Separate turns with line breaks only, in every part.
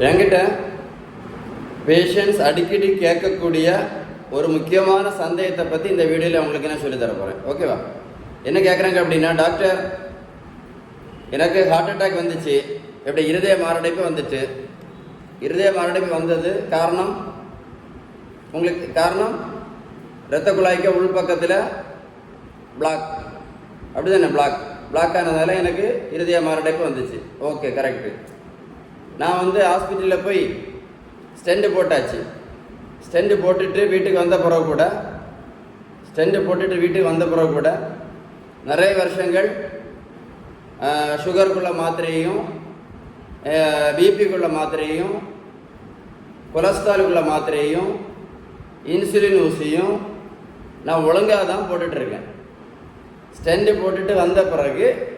என்கிட்ட பேஷண்ட்ஸ் அடிக்கடி கேட்கக்கூடிய ஒரு முக்கியமான சந்தேகத்தை பற்றி இந்த வீடியோவில் உங்களுக்கு நான் சொல்லித்தர போகிறேன். ஓகேவா? என்ன கேட்குறாங்க அப்படின்னா, டாக்டர் எனக்கு ஹார்ட் அட்டாக் வந்துச்சு, எப்படி இருதய மாரடைப்பு வந்துட்டு, இருதய மாரடைப்பு வந்தது காரணம் உங்களுக்கு காரணம் இரத்த குழாய்க்கு உள்பக்கத்தில் பிளாக், அப்படி தானே? பிளாக் ஆனதால எனக்கு இருதய மாரடைப்பு வந்துச்சு. Okay, correct. நான் ஹாஸ்பிட்டலில் போய் ஸ்டெண்டு போட்டாச்சு. ஸ்டெண்டு போட்டுட்டு வீட்டுக்கு வந்த பிறகு கூட நிறைய வருஷங்கள் சுகருக்குள்ள மாத்திரையும் பிபிக்குள்ள மாத்திரையும் கொலஸ்ட்ராலுக்குள்ள மாத்திரையும் இன்சுலின் ஊசியும் நான் ஒழுங்காக தான் போட்டுட்ருக்கேன். ஸ்டெண்டு போட்டுட்டு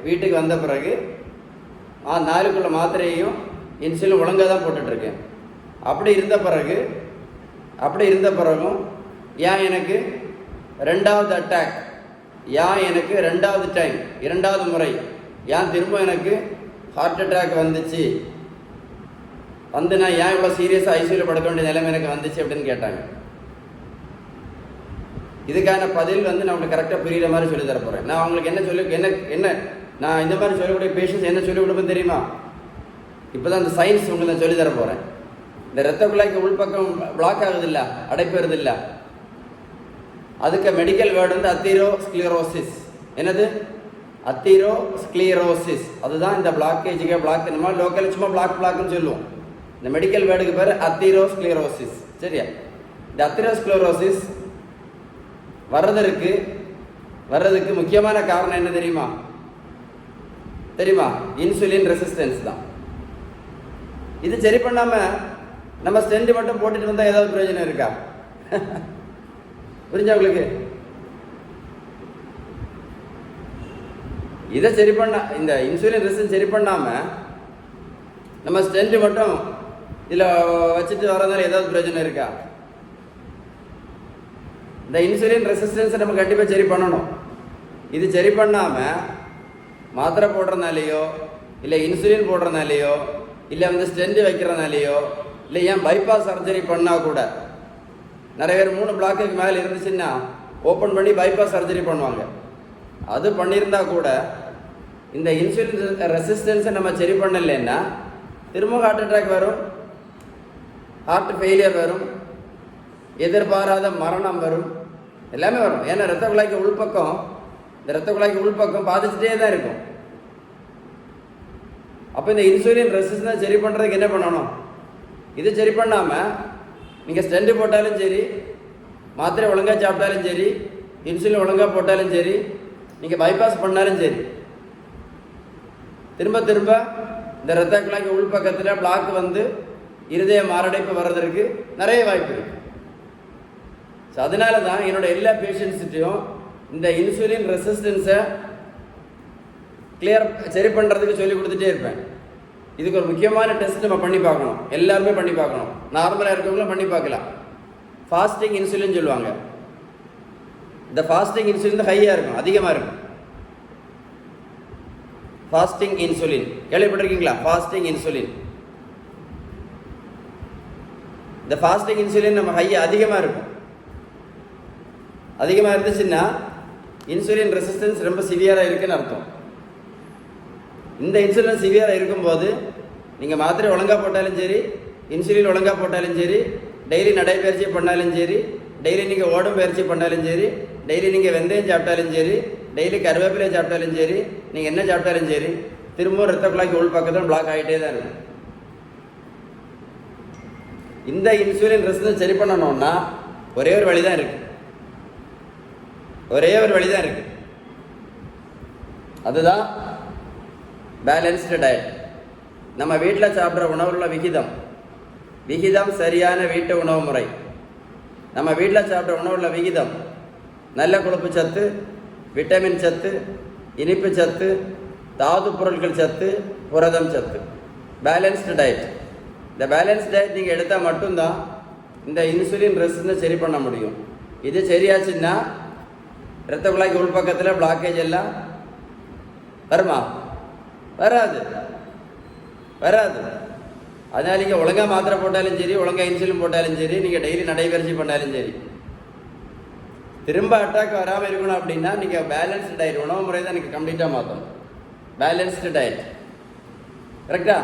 வீட்டுக்கு வந்த பிறகு 4 மாத்திரையும் இன்சுலின் ஒழுங்காக தான் போட்டுட்ருக்கேன். அப்படி இருந்த பிறகும் ஏன் எனக்கு ரெண்டாவது அட்டாக், ஏன் எனக்கு இரண்டாவது முறை ஏன் திரும்ப எனக்கு ஹார்ட் அட்டாக் வந்துச்சு, நான் ஏன் இவ்வளோ சீரியஸாக ஐசியூவில் படுக்க வேண்டிய நிலைமை எனக்கு வந்துச்சு அப்படின்னு கேட்டாங்க. இதுக்கான பதில் நான் உங்களுக்கு கரெக்டாக புரியுற மாதிரி சொல்லி தர போகிறேன். நான் அவங்களுக்கு நான் இந்த மாதிரி சொல்லக்கூடிய பேஷண்ட்ஸ் என்ன சொல்லிக் கொடுப்பேன் தெரியுமா? இப்போ தான் இந்த சயின்ஸ் உங்களுக்கு நான் சொல்லி தர போகிறேன். இந்த இரத்த குழாய்க்கு உள்பக்கம் பிளாக் ஆகுதில்ல, அடைப்பெறுதில்ல, அதுக்கு மெடிக்கல் வேர்டு அத்தீரோஸ்க்ளீரோசிஸ். என்னது? அத்தீரோஸ்க்ளீரோசிஸ். அதுதான் இந்த பிளாக் நம்ம லோக்கல் சும்மா பிளாக்னு சொல்லுவோம். இந்த மெடிக்கல் வேர்டுக்கு பேர் அத்தீரோஸ்க்ளீரோசிஸ். சரியா? இந்த அத்தீரோஸ்க்ளீரோசிஸ் வர்றதுக்கு முக்கியமான காரணம் என்ன தெரியுமா? இன்சுலின் ரெசிஸ்டன்ஸ் தான். இது சரி பண்ணாம நம்ம ஸ்டெண்ட் மட்டும் போட்டுட்டு வந்தா ஏதாவது பிரயோஜனம் இருக்கா? புரிஞ்சா உங்களுக்கு? இதை சரி பண்ண, இந்த இன்சுலின் ரெசிஸ்டன்ஸ் சரி பண்ணாம நம்ம ஸ்டெண்ட் மட்டும் இதில் வச்சுட்டு வரதால ஏதாவது பிரயோஜனம் இருக்கா? இந்த இன்சுலின் ரெசிஸ்டன்ஸை நம்ம கண்டிப்பாக சரி பண்ணணும். இது சரி பண்ணாமல் மாத்திரை போடுறதுனாலையோ இல்லை இன்சுலின் போடுறதுனாலையோ இல்லை ஸ்டெண்ட் வைக்கிறதுனாலையோ இல்லை ஏன் பைபாஸ் சர்ஜரி பண்ணால் கூட நிறைய பேர் 3 பிளாக்குக்கு மேலே இருந்துச்சுன்னா ஓப்பன் பண்ணி பைபாஸ் சர்ஜரி பண்ணுவாங்க. அது பண்ணியிருந்தா கூட இந்த இன்சுலின் ரெசிஸ்டன்ஸை நம்ம சரி பண்ணலைன்னா திரும்ப ஹார்ட் அட்டாக் வரும், ஹார்ட் ஃபெயிலியர் வரும், எதிர்பாராத மரணம் வரும், எல்லாமே வரும். ஏன்னா இரத்த குழாய்க்கு உள்பக்கம் பாதிச்சுட்டே தான் இருக்கும். அப்போ இந்த இன்சுலின் ரெசிஸ்டன்ஸை சரி பண்ணுறதுக்கு என்ன பண்ணணும்? இது சரி பண்ணாமல் நீங்கள் ஸ்டெண்டு போட்டாலும் சரி, மாத்திரை ஒழுங்காக சாப்பிட்டாலும் சரி, இன்சுலின் ஒழுங்காக போட்டாலும் சரி, நீங்கள் பைபாஸ் பண்ணாலும் சரி, திரும்ப இந்த இரத்த குழாய்க்கு உள்பக்கத்தில் பிளாக் இருதய மாரடைப்பு வர்றதற்கு நிறைய வாய்ப்பு இருக்குது. ஸோ அதனால தான் என்னோட எல்லா பேஷண்ட்ஸ்கிட்டையும் இந்த இன்சுலின் ரெசிஸ்டன்ஸை சரி பண்ணுறதுக்கு சொல்லி கொடுத்துட்டே இருப்பேன். இதுக்கு ஒரு முக்கியமான டெஸ்ட் நம்ம பண்ணி பார்க்கணும், எல்லாருமே பண்ணி பார்க்கணும். நார்மலாக இருக்கவங்களும் பண்ணி பார்க்கலாம். ஃபாஸ்டிங் இன்சுலின் சொல்லுவாங்க. இந்த ஃபாஸ்டிங் இன்சுலின் ஹையாக இருக்கும், அதிகமாக இருக்கும். ஃபாஸ்டிங் இன்சுலின் கேள்விப்பட்டிருக்கீங்களா? ஃபாஸ்டிங் இன்சுலின், இந்த ஃபாஸ்டிங் இன்சுலின் நம்ம அதிகமாக இருக்கும். அதிகமாக இருந்துச்சுன்னா இன்சுலின் ரெசிஸ்டன்ஸ் ரொம்ப சிவியராக இருக்குன்னு அர்த்தம். இந்த இன்சுலின் சிவியராக இருக்கும்போது நீங்கள் மாத்திரை ஒழுங்காக போட்டாலும் சரி, இன்சுலின் ஒழுங்காக போட்டாலும் சரி, டெய்லி நடைப்பயிற்சி பண்ணாலும் சரி, டெய்லி நீங்கள் ஓடும் பயிற்சி பண்ணாலும் சரி, டெய்லி நீங்கள் வெந்தயம் சாப்பிட்டாலும் சரி, டெய்லி கருவேப்பிலை சாப்பிட்டாலும் சரி, நீங்கள் என்ன சாப்பிட்டாலும் சரி, திரும்பவும் இரத்த குழாய்க்கு உள் பக்கத்தில் பிளாக் ஆகிட்டே தான் இருக்கும். இந்த இன்சுலின் ரெசிஸ்டன்ஸ் சரி பண்ணணும்னா ஒரே ஒரு வழி தான் இருக்குது. அதுதான் பேலன்ஸ்டு டயட். நம்ம வீட்டில் சாப்பிட்ற உணவுள்ள விகிதம் சரியான வீட்டு உணவு முறை. நம்ம வீட்டில் சாப்பிட்ற உணவுள்ள விகிதம் நல்ல கொழுப்பு சத்து, விட்டமின் சத்து, இனிப்பு சத்து, தாது பொருட்கள் சத்து, புரதம் சத்து. Balanced diet. இந்த பேலன்ஸ் டயட் நீங்கள் எடுத்தால் மட்டும்தான் இந்த இன்சுலின் ரெசிஸ்டன்ஸை சரி பண்ண முடியும். இது சரியாச்சுன்னா இரத்த குழாய்க்கு உள்பக்கத்தில் பிளாக்கேஜ் எல்லாம் வருமா? வராது. அதனால் நீங்கள் ஒழுங்காக மாத்திரை போட்டாலும் சரி, ஒழுங்காக இன்சுலின் போட்டாலும் சரி, நீங்கள் டெய்லி நடைபயிற்சி பண்ணாலும் சரி, திரும்ப அட்டாக் வராமல் இருக்கணும் அப்படின்னா நீங்கள் பேலன்ஸ்டு டயட், உணவு முறை தான் நீங்கள் கம்ப்ளீட்டாக மாற்றணும். பேலன்ஸ்டு டயட் கரெக்டா?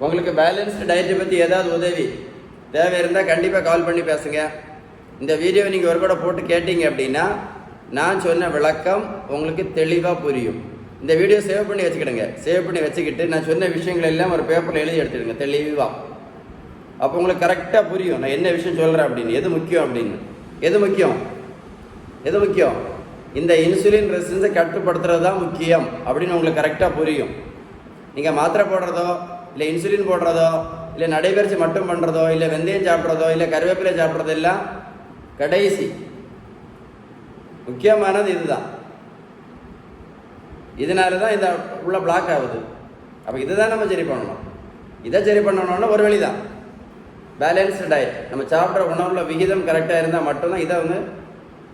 உங்களுக்கு பேலன்ஸ்டு டயட்டை பற்றி ஏதாவது உதவி தேவை இருந்தால் கண்டிப்பாக கால் பண்ணி பேசுங்க. இந்த வீடியோவை நீங்கள் ஒரு கூட போட்டு கேட்டீங்க அப்படின்னா நான் சொன்ன விளக்கம் உங்களுக்கு தெளிவாக புரியும். இந்த வீடியோ சேவ் பண்ணி வச்சுக்கிடுங்க. சேவ் பண்ணி வச்சுக்கிட்டு நான் சொன்ன விஷயங்கள் எல்லாம் ஒரு பேப்பரில் எழுதி எடுத்துடுங்க தெளிவாக. அப்போ உங்களுக்கு கரெக்டாக புரியும் நான் என்ன விஷயம் சொல்கிறேன் அப்படின்னு, எது முக்கியம் அப்படின்னு. எது முக்கியம்? இந்த இன்சுலின் ரெசிஸ்டன்ஸை கட்டுப்படுத்துறது தான் முக்கியம் அப்படின்னு உங்களுக்கு கரெக்டாக புரியும். நீங்கள் மாத்திரை போடுறதோ, இல்லை இன்சுலின் போடுறதோ, இல்லை நடைபயிற்சி மட்டும் பண்ணுறதோ, இல்லை வெந்தயம் சாப்பிட்றதோ, இல்லை கருவேப்பிலை சாப்பிட்றதோ எல்லாம் கடைசி. முக்கியமானது இதுதான். இதனால தான் இந்த உள்ள பிளாக் ஆகுது. அப்போ இதை தான் நம்ம சரி பண்ணணும். இதை சரி பண்ணணும்னா ஒரு வழி தான் பேலன்ஸ்டு டயட். நம்ம சாப்பிட்ற உணவுல விகிதம் கரெக்டாக இருந்தால் மட்டும்தான் இதை வந்து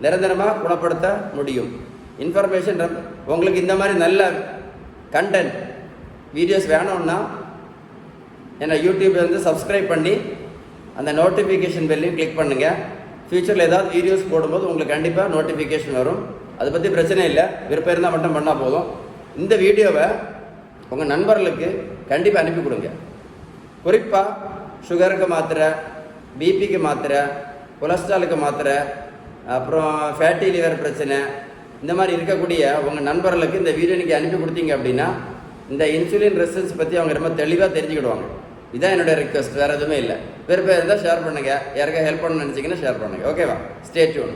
நிரந்தரமாக குணப்படுத்த முடியும். இன்ஃபர்மேஷன் உங்களுக்கு இந்த மாதிரி நல்ல கண்டென்ட் வீடியோஸ் வேணும்னா என்னை யூடியூப் வந்து சப்ஸ்கிரைப் பண்ணி அந்த நோட்டிஃபிகேஷன் பெல்லையும் கிளிக் பண்ணுங்கள். ஃப்யூச்சரில் ஏதாவது வீடியோஸ் போடும்போது உங்களுக்கு கண்டிப்பாக நோட்டிஃபிகேஷன் வரும். அதை பற்றி பிரச்சனை இல்லை, விருப்பம் இருந்தால் மட்டும் பண்ணால் போதும். இந்த வீடியோவை உங்கள் நண்பர்களுக்கு கண்டிப்பாக அனுப்பி கொடுங்க. குறிப்பாக சுகருக்கு மாத்திரை, பிபிக்கு மாத்திரை, கொலஸ்ட்ராலுக்கு மாத்திரை, அப்புறம் ஃபேட்டி லிவர் பிரச்சனை, இந்த மாதிரி இருக்கக்கூடிய உங்கள் நண்பர்களுக்கு இந்த வீடியோ நீங்கள் அனுப்பி கொடுத்தீங்க அப்படின்னா இந்த இன்சுலின் ரெசிஸ்டன்ஸ் பற்றி அவங்க ரொம்ப தெளிவாக தெரிஞ்சுக்கிடுவாங்க. இதான் என்னுடைய ரிக்வெஸ்ட், வேறு எதுவுமே இல்லை. விருப்பம் இருந்தால் ஷேர் பண்ணுங்கள். யாருக்கா ஹெல்ப் பண்ணணும்னு நினச்சிங்கன்னா ஷேர் பண்ணுங்கள். ஓகேவா? Stay tune.